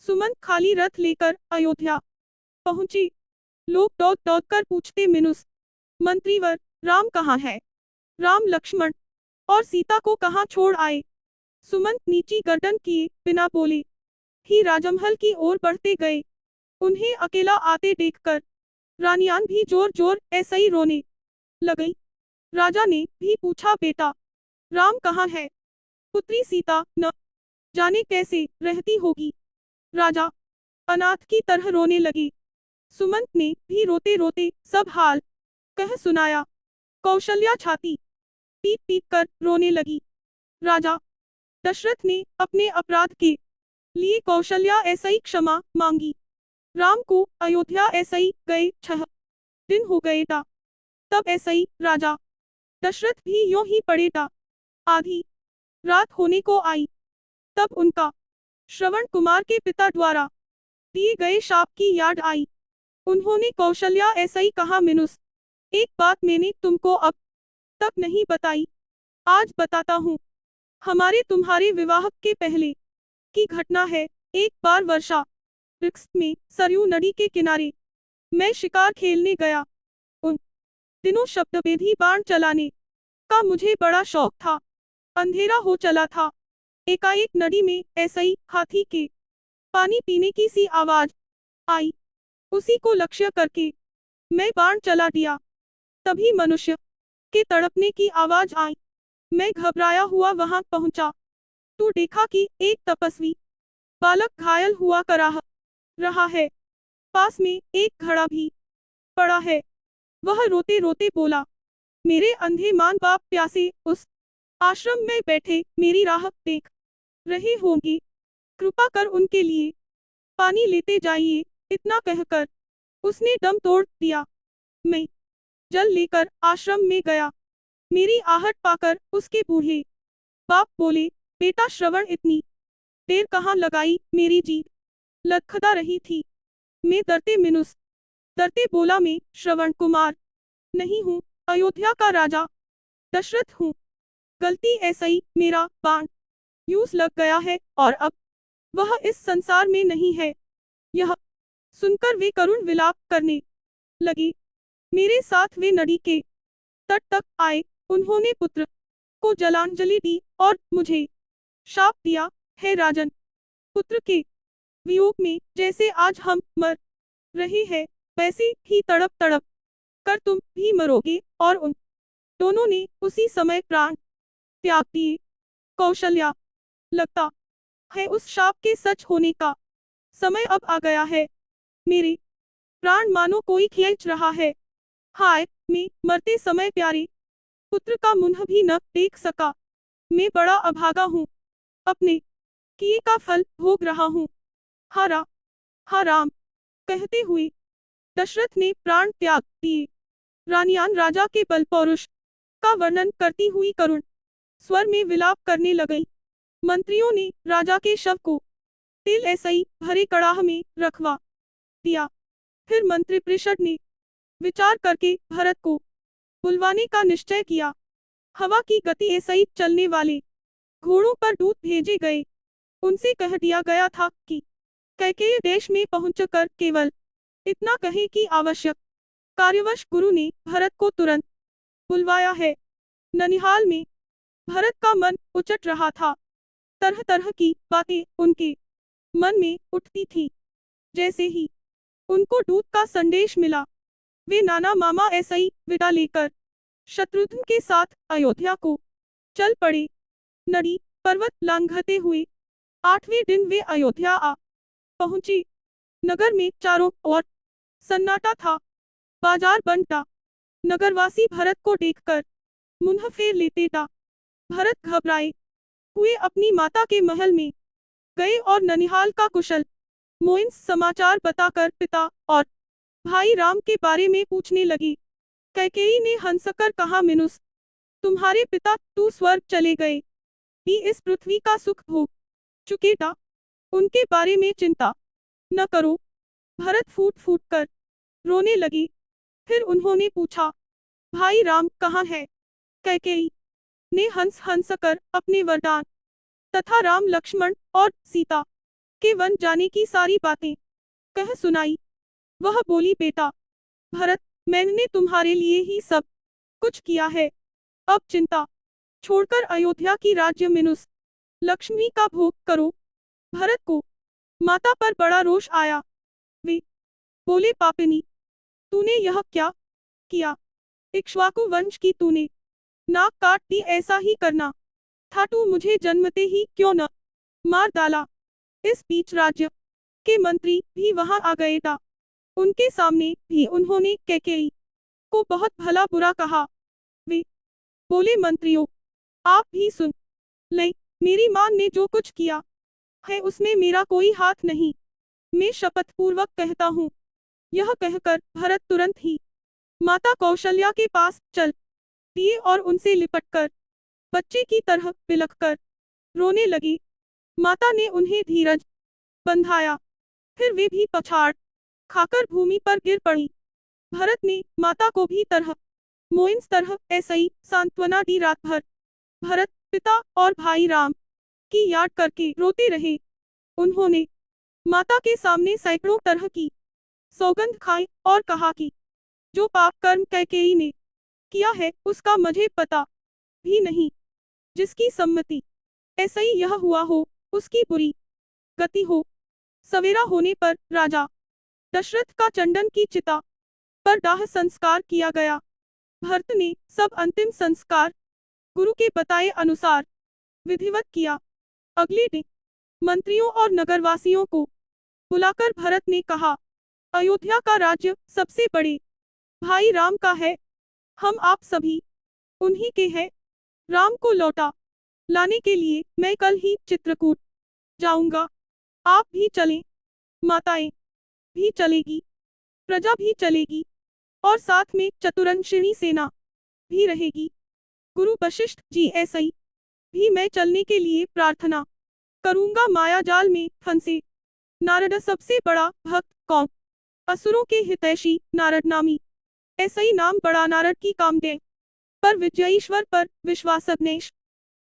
सुमंत खाली रथ लेकर अयोध्या पहुंची। लोग दौड़ दौड़ कर पूछते, मिनुस मंत्रीवर, राम कहाँ है? राम लक्ष्मण और सीता को कहाँ छोड़ आए? सुमंत नीची गर्दन किए बिना बोले ही राजमहल की ओर बढ़ते गए। उन्हें अकेला आते देखकर रानियान भी जोर जोर ऐसे ही रोने लगी। राजा ने भी पूछा, बेटा राम कहाँ है? पुत्री सीता न जाने कैसे रहती होगी। राजा अनाथ की तरह रोने लगे। सुमंत ने भी रोते रोते सब हाल कह सुनाया। कौशल्या छाती पीट पीट कर रोने लगी। राजा दशरथ ने अपने अपराध के लिए कौशल्या ऐसे ही क्षमा मांगी। राम को अयोध्या ऐसे ही गए 6 दिन हो गए था। तब ऐसे ही राजा दशरथ भी यूं ही पड़े था। आधी रात होने को आई, तब उनका श्रवण कुमार के पिता द्वारा दिए गए शाप की याद आई। उन्होंने कौशल्या ऐसे ही कहा, मिनुस एक बात मैंने तुमको अब तक नहीं बताई, आज बताता हूँ। हमारे तुम्हारे विवाह के पहले की घटना है। एक बार वर्षा ऋतु में सरयू नदी के किनारे मैं शिकार खेलने गया। उन दिनों शब्दभेदी बाण चलाने का मुझे बड़ा शौक था। अंधेरा हो चला था। एकाएक नदी में ऐसे ही हाथी के पानी पीने की सी आवाज आई। उसी को लक्ष्य करके मैं बाण चला दिया। तभी मनुष्य के तड़पने की आवाज आई। मैं घबराया हुआ वहां पहुंचा तो देखा कि एक तपस्वी बालक घायल हुआ करा रहा है। पास में एक घड़ा भी पड़ा है। वह रोते रोते बोला, मेरे अंधे मां बाप प्यासे उस आश्रम में बैठे मेरी राह देख रहे होंगे। कृपा कर उनके लिए पानी लेते जाइए। इतना कहकर उसने दम तोड़ दिया। मैं जल लेकर आश्रम में गया। मेरी आहट पाकर उसके बूढ़े बाप बोले, बेटा श्रवण इतनी देर कहाँ लगाई? मेरी जीभ लदखदा रही थी। मैं डरते मिनुस डरते बोला, मैं श्रवण कुमार नहीं हूँ, अयोध्या का राजा दशरथ हूँ। गलती ऐसे ही मेरा बाण यूं लग गया है और अब वह इस संसार में नहीं है। यह सुनकर वे करुण विलाप करने लगे। मेरे साथ वे नदी के तट तक आए। उन्होंने पुत्र को जलांजलि दी और मुझे शाप दिया, हे राजन, पुत्र के वियोग में जैसे आज हम मर रहे हैं, वैसे ही तड़प तड़प कर तुम भी मरोगे। और उन दोनों ने उसी समय प्राण त्याग दिए। कौशल्या, लगता है उस शाप के सच होने का समय अब आ गया है। मेरे प्राण मानो कोई खींच रहा है। हाय, मैं मरते समय प्यारे पुत्र का मुंह भी न देख सका। मैं बड़ा अभागा हूँ, अपने किए का फल भोग रहा हूँ। हा राम कहते हुए दशरथ ने प्राण त्याग दिए। रानियान राजा के बल पौरुष का वर्णन करती हुई करुण स्वर में विलाप करने लगई। मंत्रियों ने राजा के शव को तेल ऐसे ही भरे कड़ाह में रखवा दिया। फिर मंत्रिपरिषद ने विचार करके भरत को बुलवाने का निश्चय किया। हवा की गति ऐसे ही चलने वाले घोड़ों पर दूत भेजे गए। उनसे कह दिया गया था कि कैकेयी देश में पहुंचकर केवल इतना कहे कि आवश्यक कार्यवश गुरु ने भरत को तुरंत बुलवाया है। ननिहाल में भरत का मन उचट रहा था। तरह तरह की बातें उनके मन में उठती थी। जैसे ही उनको दूत का संदेश मिला, वे नाना मामा ऐसे ही विदा लेकर शत्रुघ्न के साथ अयोध्या को चल पड़े। नदी पर्वत लांघते हुए 8वें दिन वे अयोध्या आ पहुंचे। नगर में चारों ओर सन्नाटा था। बाजार बंद था। नगरवासी भरत को देखकर मुंह फेर लेते था। भरत घबराए हुए अपनी माता के महल में गए और ननिहाल का कुशल मोइन समाचार बताकर पिता और भाई राम के बारे में पूछने लगी। कैकेयी ने हंसकर कहा, मिनुस, तुम्हारे पिता तू स्वर्ग चले गए, भी इस पृथ्वी का सुख भोग चुके था। उनके बारे में चिंता न करो। भरत फूट फूट कर रोने लगी। फिर उन्होंने पूछा, भाई राम कहाँ है? कैकेयी ने हंस हंस कर अपने वरदान तथा राम लक्ष्मण और सीता के वन जाने की सारी बातें कह सुनाई। वह बोली, बेटा भरत, मैंने तुम्हारे लिए ही सब कुछ किया है। अब चिंता छोड़कर अयोध्या की राज्य मिनुस लक्ष्मी का भोग करो। भरत को माता पर बड़ा रोष आया। वे बोले, पापिनी, तूने यह क्या किया? इक्ष्वाकु वंश की तूने नाक काट दी। ऐसा ही करना था तू मुझे जन्मते ही क्यों न मार डाला। इस बीच राज्य के मंत्री भी वहां आ गए था। उनके सामने भी उन्होंने कैकेयी को बहुत भला बुरा कहा। वे बोले, मंत्रियों, आप भी सुन लें, मेरी मां ने जो कुछ किया है उसमें मेरा कोई हाथ नहीं। मैं शपथ पूर्वक कहता हूँ। यह कहकर भरत तुरंत ही माता कौशल्या के पास चल दिए और उनसे लिपटकर बच्चे की तरह बिलखकर रोने लगे। माता ने उन्हें धीरज बंधाया, फिर वे भी पछाड़ खाकर भूमि पर गिर पड़ी। भरत ने माता को भी तरह मोइंस तरह ऐसे ही सांत्वना दी। रात भर भरत पिता और भाई राम की याद करके रोते रहे। उन्होंने माता के सामने सैकड़ों तरह की सौगंध खाई और कहा कि जो पाप कर्म कैकेयी ने किया है उसका मुझे पता भी नहीं। जिसकी सम्मति ऐसे ही यह हुआ हो उसकी बुरी गति हो। सवेरा होने पर राजा दशरथ का चंदन की चिता पर दाह संस्कार किया गया। भरत ने सब अंतिम संस्कार गुरु के बताए अनुसार विधिवत किया। अगले दिन मंत्रियों और नगरवासियों को बुलाकर भरत ने कहा, अयोध्या का राज्य सबसे बड़े भाई राम का है। हम आप सभी उन्हीं के हैं। राम को लौटा लाने के लिए मैं कल ही चित्रकूट जाऊंगा। आप भी चलें, माताएं भी चलेगी, प्रजा भी चलेगी और साथ में चतुरंशिनी सेना भी रहेगी। गुरु वशिष्ठ जी, ऐसे ही भी मैं चलने के लिए प्रार्थना करूंगा। माया जाल में फंसे नारद सबसे बड़ा भक्त कौन? असुरों के हितैषी नारद नामी। ऐसे ही नाम बड़ा नारद की कामदेव पर विजयीश्वर पर विश्वास। अग्नेश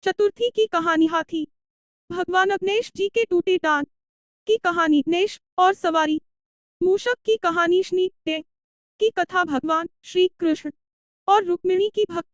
चतुर्थी की कहानी हाथी भगवान अग्नेश जी के टूटे दांत की कहानी। गणेश और सवारी मूषक की कहानी। शनि देव की कथा। भगवान श्री कृष्ण और रुक्मिणी की भक्ति।